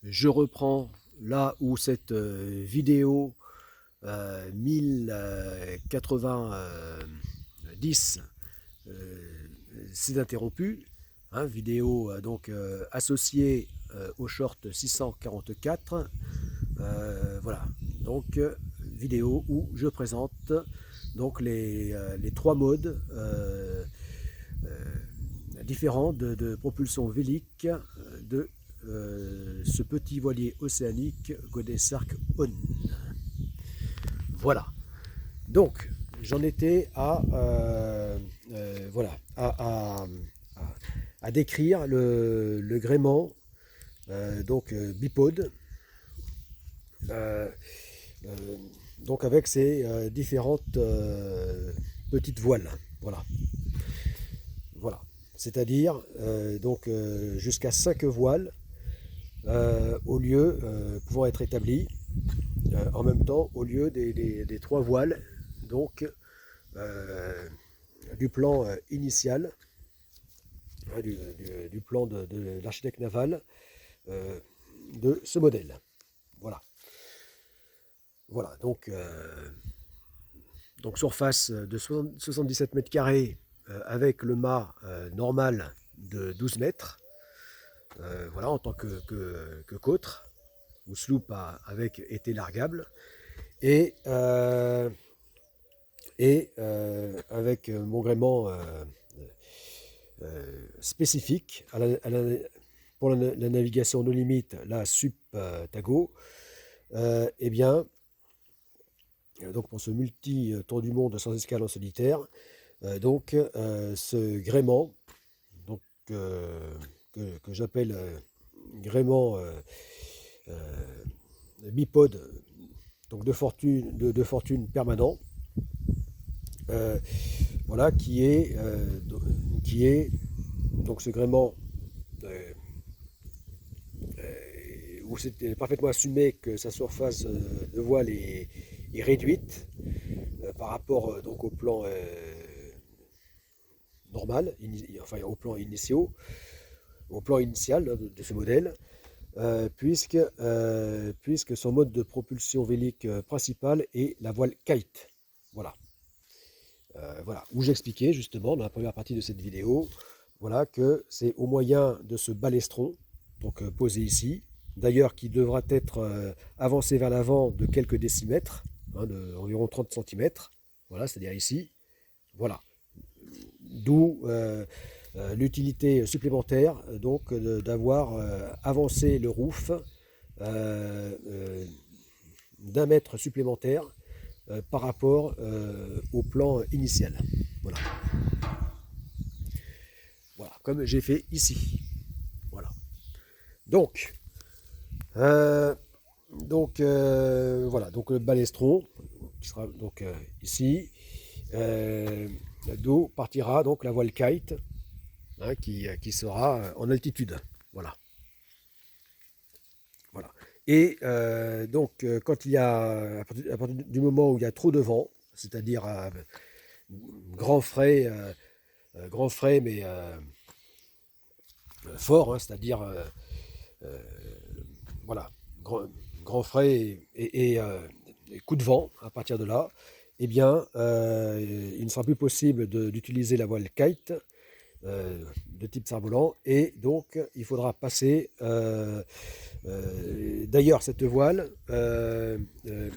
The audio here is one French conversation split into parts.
je reprends là où cette vidéo 1090 s'est interrompue. Hein, vidéo donc associée au short 644. Voilà, donc vidéo où je présente donc les trois modes différents de propulsion vélique de ce petit voilier océanique Godesarc On. Voilà. Donc, j'en étais à, voilà, à décrire le gréement donc bipode, euh, euh, donc avec ces différentes petites voiles. Voilà. Voilà. C'est-à-dire donc jusqu'à 5 voiles au lieu pouvant être établies en même temps au lieu des 3 voiles donc euh, du plan initial, hein, du plan de l'architecte naval euh, de ce modèle. Voilà. Voilà, donc surface de 77 mètres carrés avec le mât normal de 12 mètres, voilà, en tant que côtre, ou sloop avec été largable, et, avec mon gréement spécifique pour la navigation no limite, la SUP Tago, eh bien, donc pour ce multi-tour du monde sans escale en solitaire, ce gréement, donc, que j'appelle gréement bipode, donc de fortune permanent, voilà, qui est donc ce gréement où c'est parfaitement assumé que sa surface de voile est réduite par rapport donc au plan normal, enfin au plan initial de ce modèle, puisque son mode de propulsion vélique principal est la voile kite. Voilà. Voilà, où j'expliquais justement dans la première partie de cette vidéo, voilà, que c'est au moyen de ce balestron, donc posé ici, d'ailleurs qui devra être avancé vers l'avant de quelques décimètres, hein, d'environ 30 cm, voilà, c'est-à-dire ici, voilà, d'où l'utilité supplémentaire donc d'avoir avancé le roof d'un mètre supplémentaire par rapport au plan initial. Voilà. Voilà, comme j'ai fait ici. Voilà. Donc, euh, voilà, donc le balestron qui sera donc ici, d'où partira donc la voile kite, hein, qui sera en altitude. Voilà. Voilà. Et quand il y a, à partir du moment où il y a trop de vent, c'est-à-dire grand frais, grand frais mais fort, hein, c'est-à-dire voilà, grand frais et coup de vent à partir de là, eh bien, il ne sera plus possible d'utiliser la voile kite de type cerf-volant et donc il faudra passer. D'ailleurs, cette voile,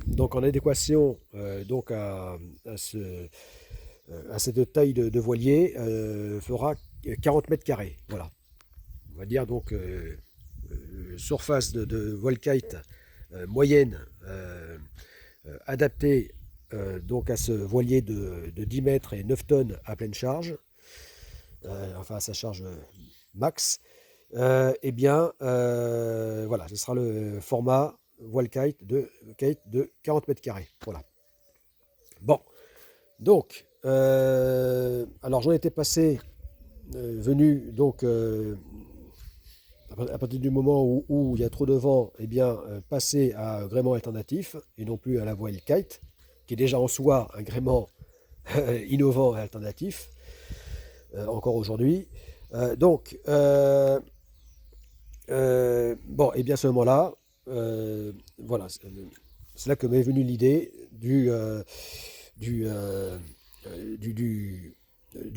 donc en adéquation donc à cette taille de voilier, fera 40 mètres carrés. Voilà. On va dire donc surface de voile kite moyenne adaptée donc à ce voilier de 10 mètres et 9 tonnes à pleine charge, enfin à sa charge max, eh bien, voilà, ce sera le format voile kite de 40 mètres carrés. Voilà. Bon, donc, alors j'en étais passé, venu, donc, à partir du moment où il y a trop de vent, eh bien, passer à un gréement alternatif et non plus à la voile kite, qui est déjà en soi un gréement innovant et alternatif, encore aujourd'hui. Donc, Bon, et bien à ce moment-là, voilà, c'est là que m'est venue l'idée du, euh, du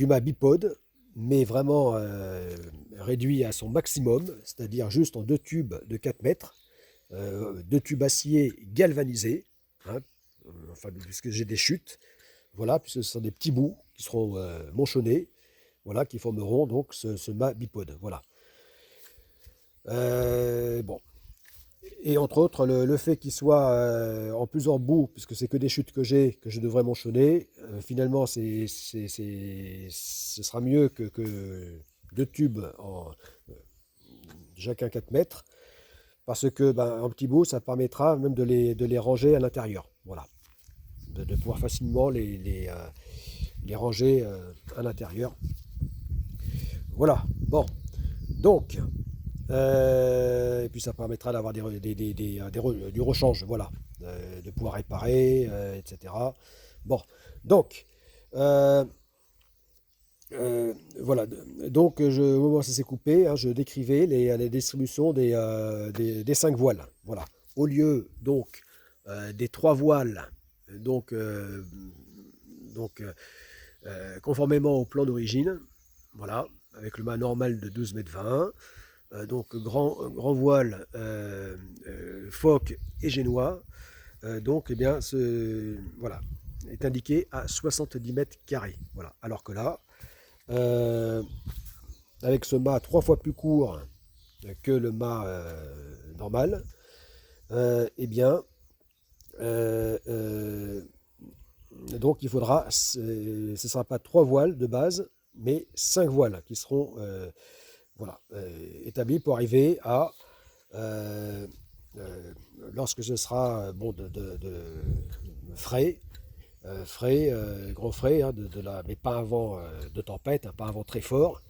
mât bipode, mais vraiment réduit à son maximum, c'est-à-dire juste en deux tubes de 4 mètres, deux tubes acier galvanisés, hein, enfin, puisque j'ai des chutes, voilà, puisque ce sont des petits bouts qui seront manchonnés, voilà, qui formeront donc ce mât bipode, voilà. Bon, et entre autres, le fait qu'il soit en plusieurs bouts, puisque c'est que des chutes que je devrais manchonner, finalement, ce sera mieux que deux tubes en chacun 4 mètres, parce que ben, en petits bouts, ça permettra même de les ranger à l'intérieur. Voilà, de pouvoir facilement les ranger à l'intérieur. Voilà, bon, donc, et puis ça permettra d'avoir du rechange, voilà, de pouvoir réparer, etc. Bon, donc, euh, voilà, donc au moment où ça s'est coupé, hein, je décrivais les distributions des 5 voiles. Voilà. Au lieu donc des 3 voiles, donc, euh, conformément au plan d'origine, voilà, avec le mât normal de 12,20 m, donc grand voile phoque et génois, donc eh bien voilà, est indiqué à 70 mètres carrés. Voilà. Alors que là, euh, avec ce mât 3 fois plus court que le mât normal, eh bien, euh, euh, donc il faudra, ce ne sera pas 3 voiles de base, mais 5 voiles qui seront voilà, établies pour arriver à, euh, euh, lorsque ce sera bon, frais, gros frais, hein, mais pas un vent de tempête, hein, pas un vent très fort,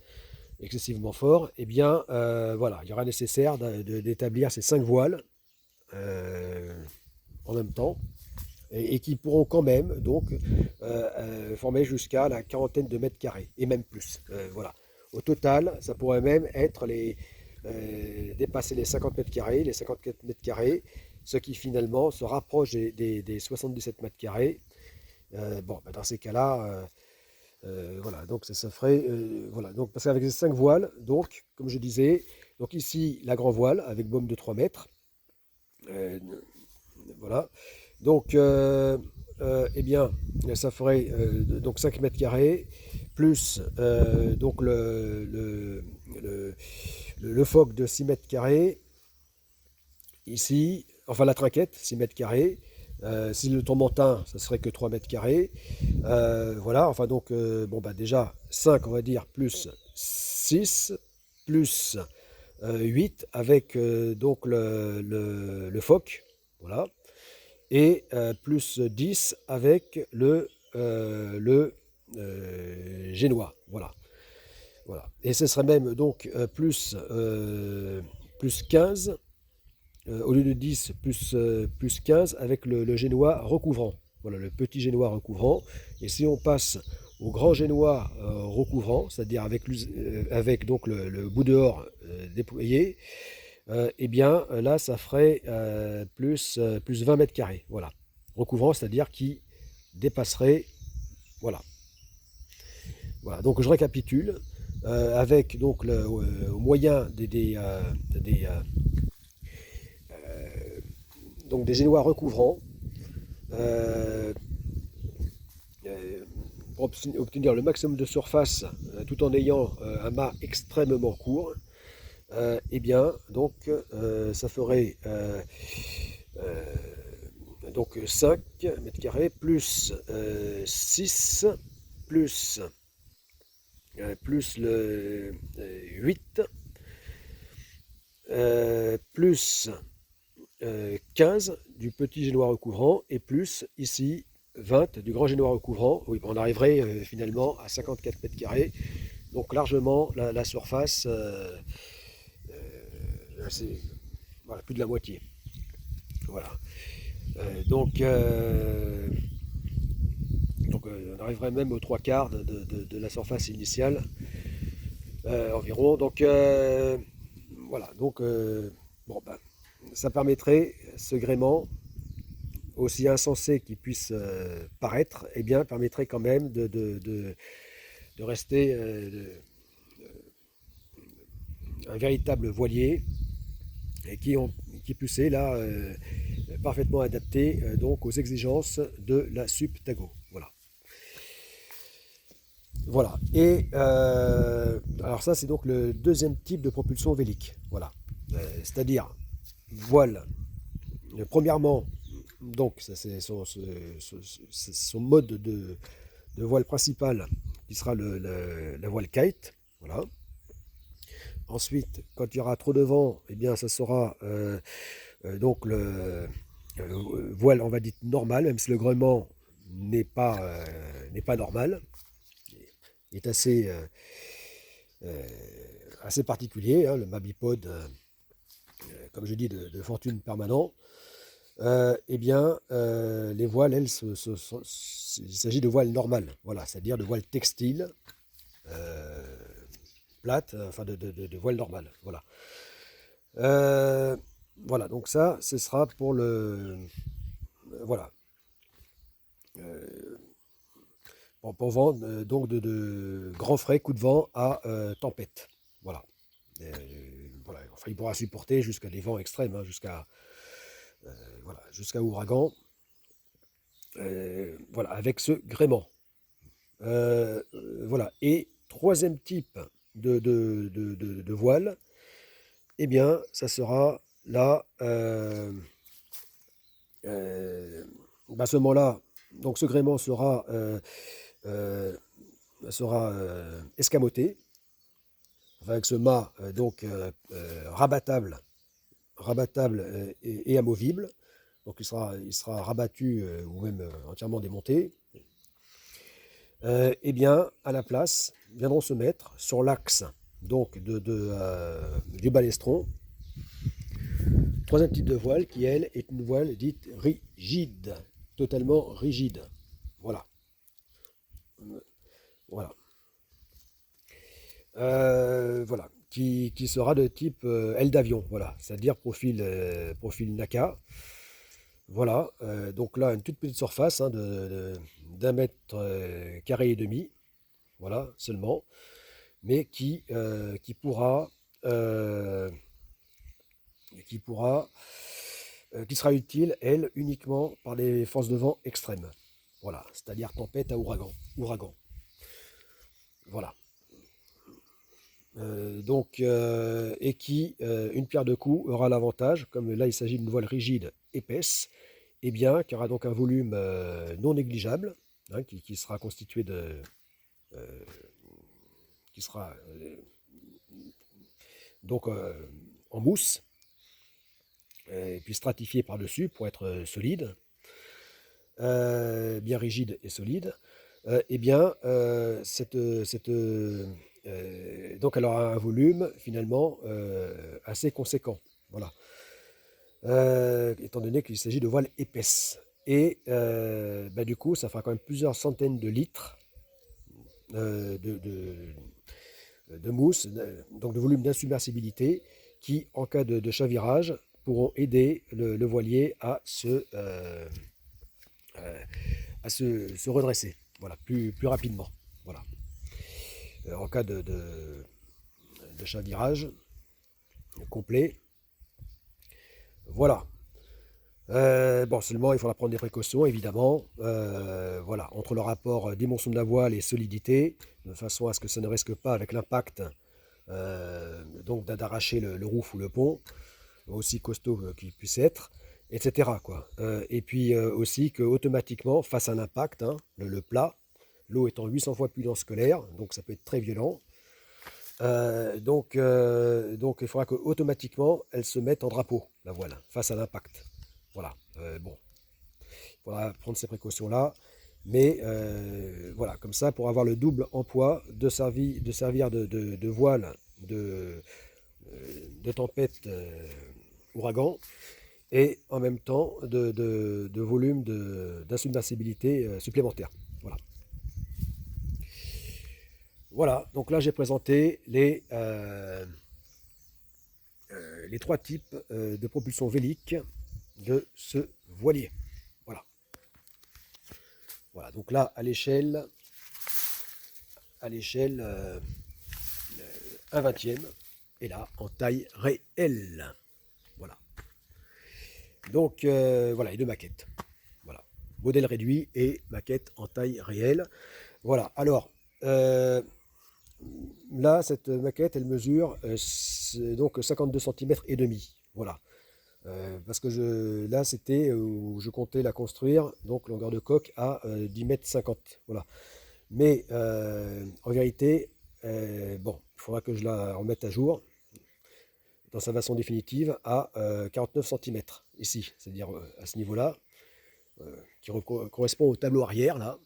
excessivement fort, eh bien, voilà, il y aura nécessaire d'établir ces 5 voiles euh, en même temps, et qui pourront quand même donc former jusqu'à la quarantaine de mètres carrés, et même plus. Voilà. Au total, ça pourrait même être dépasser les 50 mètres carrés, les 54 mètres carrés, ce qui finalement se rapproche des 77 mètres carrés. Bon, ben dans ces cas-là, voilà, donc ça ferait, voilà, donc parce qu'avec les 5 voiles, donc, comme je disais, donc ici la grand voile avec baume de 3 mètres, euh, voilà, donc, eh bien, ça ferait donc 5 mètres carrés, plus donc le phoque de 6 mètres carrés, ici, enfin la trinquette, 6 mètres carrés. Si le tourmentin, ça serait que 3 mètres carrés. Voilà, enfin donc, bon bah déjà 5 on va dire, plus 6 plus 8 avec donc le phoque, voilà, et plus 10 avec le génois, voilà. Voilà. Et ce serait même donc plus 15 au lieu de 10, plus 15 avec le génois recouvrant. Voilà, le petit génois recouvrant. Et si on passe au grand génois recouvrant, c'est-à-dire avec donc le bout dehors déployé, eh bien là, ça ferait plus 20 mètres carrés. Voilà. Recouvrant, c'est-à-dire qui dépasserait. Voilà. Voilà. Donc je récapitule. Avec donc au moyen donc des génois recouvrants, euh, pour obtenir le maximum de surface tout en ayant un mât extrêmement court, eh bien, donc, ça ferait euh, donc 5 mètres carrés plus 6 plus, plus le 8 plus 15 du petit génois recouvrant et plus ici 20 du grand génois recouvrant. Oui, on arriverait finalement à 54 mètres carrés, donc largement la surface, c'est voilà, plus de la moitié. Voilà. Donc on arriverait même aux trois quarts de la surface initiale environ. Donc voilà, donc bon, ben, ça permettrait, ce gréement, aussi insensé qu'il puisse paraître, eh bien, permettrait quand même de rester un véritable voilier et qui plus est là parfaitement adapté donc aux exigences de la Subtago. Voilà. Voilà. Et alors ça, c'est donc le deuxième type de propulsion vélique. Voilà. C'est-à-dire voile. Premièrement, donc ça, c'est son mode de voile principal qui sera la voile kite. Voilà. Ensuite, quand il y aura trop de vent, eh bien, ça sera donc le voile, on va dire normal, même si le gréement n'est pas normal. Il est euh, assez particulier, hein, le Mabipod, comme je dis, de fortune permanent. Eh bien, les voiles, elles, il s'agit de voiles normales, voilà, c'est-à-dire de voiles textiles, euh, plates, enfin de voiles normales, voilà. Euh, voilà, donc ça, ce sera pour le, voilà, pour vent, donc de grands frais, coups de vent à tempête, voilà. Voilà, enfin, il pourra supporter jusqu'à des vents extrêmes, hein, voilà, jusqu'à ouragan, voilà, avec ce gréement. Voilà. Et troisième type de voile, eh bien, ça sera là, à ce moment-là, donc ce gréement euh, sera escamoté, avec ce mât donc rabattable et amovible. Donc il sera rabattu ou même entièrement démonté. Eh bien, à la place, viendront se mettre sur l'axe donc du balestron, troisième type de voile qui, elle, est une voile dite rigide, totalement rigide. Voilà. Voilà. Voilà. Qui sera de type aile d'avion, voilà, c'est-à-dire profil NACA. Voilà, donc là, une toute petite surface hein, d'un mètre carré et demi, voilà, seulement, mais euh, qui pourra, qui sera utile, elle, uniquement par les forces de vent extrêmes. Voilà, c'est-à-dire tempête à ouragan. Voilà. Et qui, une pierre de coups, aura l'avantage, comme là il s'agit d'une voile rigide épaisse, et bien, qui aura donc un volume non négligeable, hein, qui sera constitué euh, qui sera donc en mousse, et puis stratifié par-dessus pour être solide, bien rigide et solide. Eh bien, donc elle aura un volume finalement assez conséquent. Voilà. Étant donné qu'il s'agit de voiles épaisses. Et bah, du coup, ça fera quand même plusieurs centaines de litres euh, de, de, de mousse, donc de volume d'insubmersibilité, qui, en cas de chavirage, pourront aider le voilier euh, se redresser, voilà, plus rapidement. Voilà. En cas de chavirage complet, voilà. Bon, seulement il faudra prendre des précautions, évidemment. Voilà, entre le rapport dimension de la voile et solidité, de façon à ce que ça ne risque pas, avec l'impact, donc d'arracher le roof ou le pont, aussi costaud qu'il puisse être, etc., quoi. Et puis aussi que automatiquement, face à l'impact, hein, le plat, l'eau étant 800 fois plus dense que l'air, donc ça peut être très violent. Donc il faudra qu'automatiquement, elle se mette en drapeau, la voile, face à l'impact. Voilà. Bon, il faudra prendre ces précautions-là. Mais voilà, comme ça, pour avoir le double emploi de servir de voile de tempête ouragan et en même temps de volume d'insubmersibilité supplémentaire. Voilà. Voilà, donc là j'ai présenté les trois types de propulsion vélique de ce voilier. Voilà. Voilà, donc là, à l'échelle 1/20, et là, en taille réelle. Voilà. Donc, voilà, et deux maquettes. Voilà. Modèle réduit et maquette en taille réelle. Voilà, alors, là, cette maquette, elle mesure donc 52 cm et demi. Voilà. Parce que là, c'était où je comptais la construire, donc longueur de coque à 10,50 m. Voilà. Mais en vérité, bon, il faudra que je la remette à jour dans sa version définitive à 49 cm ici, c'est-à-dire à ce niveau-là, qui correspond au tableau arrière, là,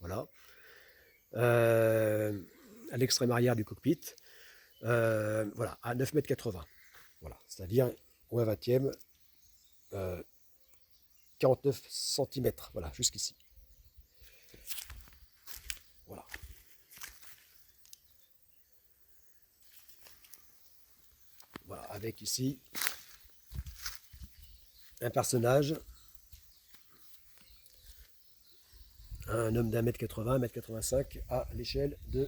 voilà, à l'extrême arrière du cockpit, voilà, à 9,80 m, voilà, c'est-à-dire au 1/20, 49 cm, voilà, jusqu'ici. Voilà. Voilà, avec ici un personnage, un homme d'1,80 m, 1,85 m à l'échelle de